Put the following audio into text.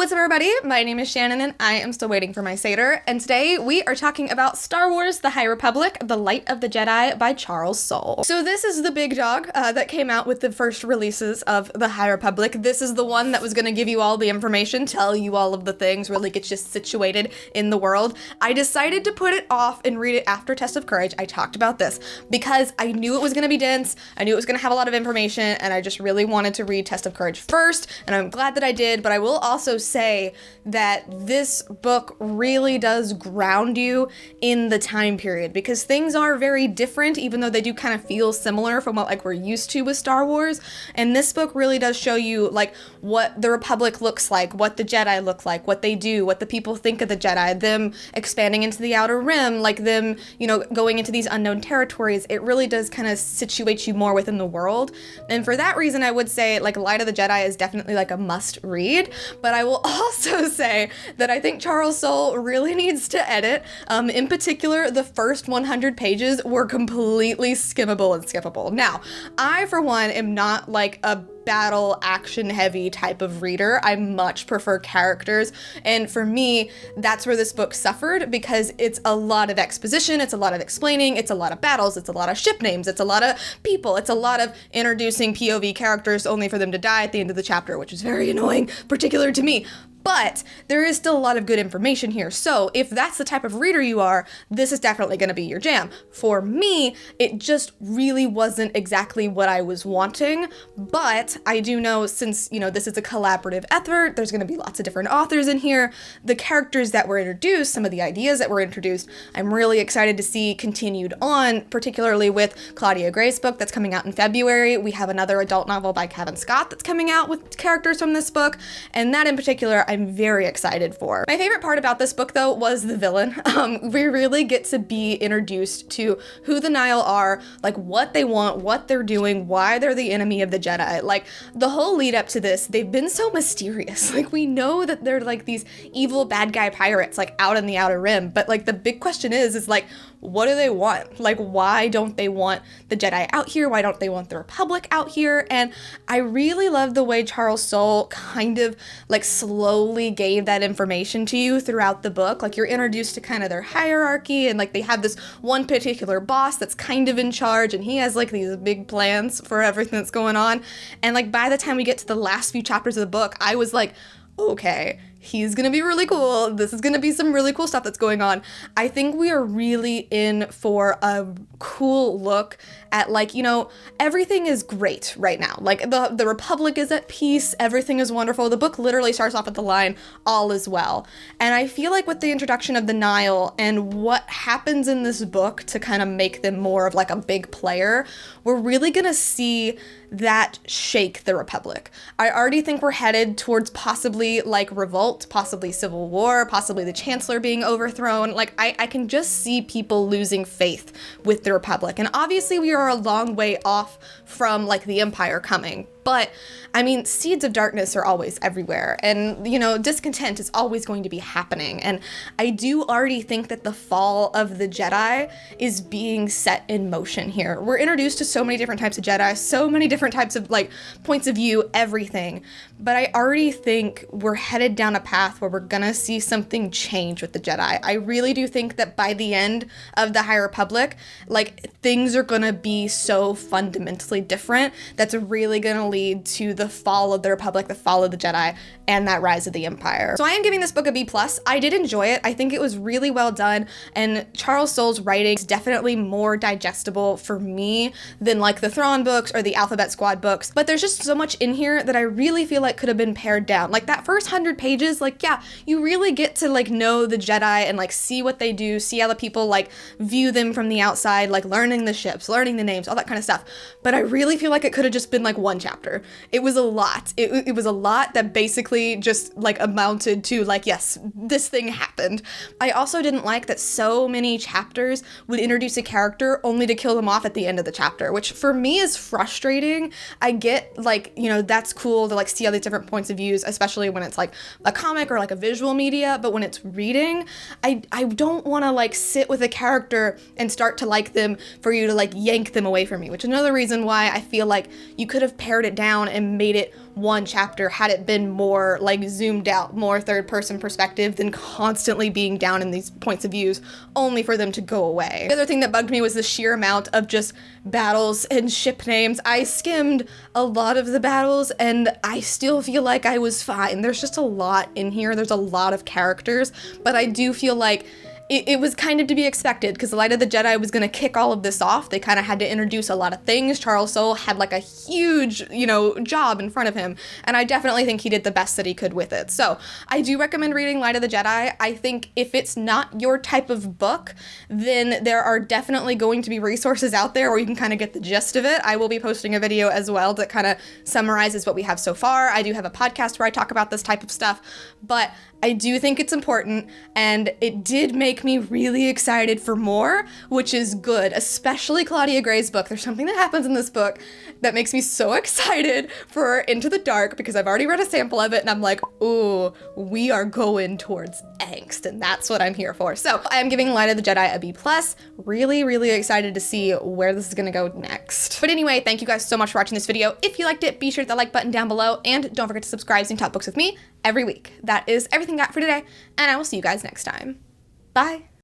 What's up, everybody? My name is Shannon, and I am still waiting for my Satyr, and today we are talking about Star Wars: The High Republic, The Light of the Jedi by Charles Soule. So this is the big dog that came out with the first releases of The High Republic. This is the one that was going to give you all the information, tell you all of the things, really get you situated in the world. I decided to put it off and read it after Test of Courage. I talked about this because I knew it was going to be dense, I knew it was going to have a lot of information, and I just really wanted to read Test of Courage first, and I'm glad that I did, but I will also say that this book really does ground you in the time period because things are very different, even though they do kind of feel similar from what like we're used to with Star Wars. And this book really does show you like what the Republic looks like, what the Jedi look like, what they do, what the people think of the Jedi, them expanding into the Outer Rim, like them, you know, going into these unknown territories. It really does kind of situate you more within the world. And for that reason, I would say like Light of the Jedi is definitely like a must read, but I will also say that I think Charles Soule really needs to edit. In particular, the first 100 pages were completely skimmable and skippable. Now, I, for one, am not like a battle action heavy type of reader. I much prefer characters, and for me that's where this book suffered because it's a lot of exposition, it's a lot of explaining, it's a lot of battles, it's a lot of ship names, it's a lot of people, it's a lot of introducing POV characters only for them to die at the end of the chapter, which is very annoying, particular to me. But there is still a lot of good information here. So if that's the type of reader you are, this is definitely going to be your jam. For me, it just really wasn't exactly what I was wanting. But I do know, since, you know, this is a collaborative effort, there's going to be lots of different authors in here. The characters that were introduced, some of the ideas that were introduced, I'm really excited to see continued on, particularly with Claudia Gray's book that's coming out in February. We have another adult novel by Kevin Scott that's coming out with characters from this book. And that in particular, I'm very excited for. My favorite part about this book, though, was the villain. We really get to be introduced to who the Nihil are, like what they want, what they're doing, why they're the enemy of the Jedi. Like the whole lead up to this, they've been so mysterious. Like we know that they're like these evil bad guy pirates like out in the Outer Rim, but like the big question is like, what do they want? Like, why don't they want the Jedi out here? Why don't they want the Republic out here? And I really love the way Charles Soule kind of like slowly gave that information to you throughout the book. Like you're introduced to kind of their hierarchy, and like they have this one particular boss that's kind of in charge, and he has like these big plans for everything that's going on. And like by the time we get to the last few chapters of the book, I was like, okay, he's gonna be really cool. This is gonna be some really cool stuff that's going on. I think we are really in for a cool look at like, you know, everything is great right now. Like the Republic is at peace, everything is wonderful. The book literally starts off with the line, all is well. And I feel like with the introduction of the Nihil and what happens in this book to kind of make them more of like a big player, we're really gonna see that shake the Republic. I already think we're headed towards possibly like revolt, possibly civil war, possibly the Chancellor being overthrown. Like I can just see people losing faith with the Republic. And obviously we are a long way off from like the Empire coming. But I mean, seeds of darkness are always everywhere, and you know, discontent is always going to be happening. And I do already think that the fall of the Jedi is being set in motion here. We're introduced to so many different types of Jedi, so many different types of like points of view, everything. But I already think we're headed down a path where we're gonna see something change with the Jedi. I really do think that by the end of the High Republic, like things are gonna be so fundamentally different that's really gonna lead to the fall of the Republic, the fall of the Jedi, and that rise of the Empire. So I am giving this book a B+. I did enjoy it. I think it was really well done, and Charles Soule's writing is definitely more digestible for me than like the Thrawn books or the Alphabet Squad books, but there's just so much in here that I really feel like could have been pared down. Like that first 100 pages, like yeah, you really get to like know the Jedi and like see what they do, see how the people like view them from the outside, like learning the ships, learning the names, all that kind of stuff. But I really feel like it could have just been like one chapter. It was a lot. It was a lot that basically just like amounted to like, yes, this thing happened. I also didn't like that so many chapters would introduce a character only to kill them off at the end of the chapter, which for me is frustrating. I get like, you know, that's cool to like see all these different points of views, especially when it's like a comic or like a visual media, but when it's reading, I don't want to like sit with a character and start to like them for you to like yank them away from me, which is another reason why I feel like you could have pared it down and made it one chapter had it been more like zoomed out, more third person perspective than constantly being down in these points of views only for them to go away. The other thing that bugged me was the sheer amount of just battles and ship names. I skimmed a lot of the battles and I still feel like I was fine. There's just a lot in here. There's a lot of characters, but I do feel like it was kind of to be expected because the Light of the Jedi was going to kick all of this off. They kind of had to introduce a lot of things. Charles Soule had like a huge, job in front of him, and I definitely think he did the best that he could with it. So I do recommend reading Light of the Jedi. I think if it's not your type of book, then there are definitely going to be resources out there where you can kind of get the gist of it. I will be posting a video as well that kind of summarizes what we have so far. I do have a podcast where I talk about this type of stuff, but I do think it's important, and it did make me really excited for more, which is good, especially Claudia Gray's book. There's something that happens in this book that makes me so excited for Into the Dark because I've already read a sample of it and I'm like, ooh, we are going towards angst, and that's what I'm here for. So I'm giving Light of the Jedi a B+. Really, really excited to see where this is gonna go next. But anyway, thank you guys so much for watching this video. If you liked it, be sure to hit the like button down below, and don't forget to subscribe so you can talk books with me every week. That is everything I got for today, and I will see you guys next time. Bye.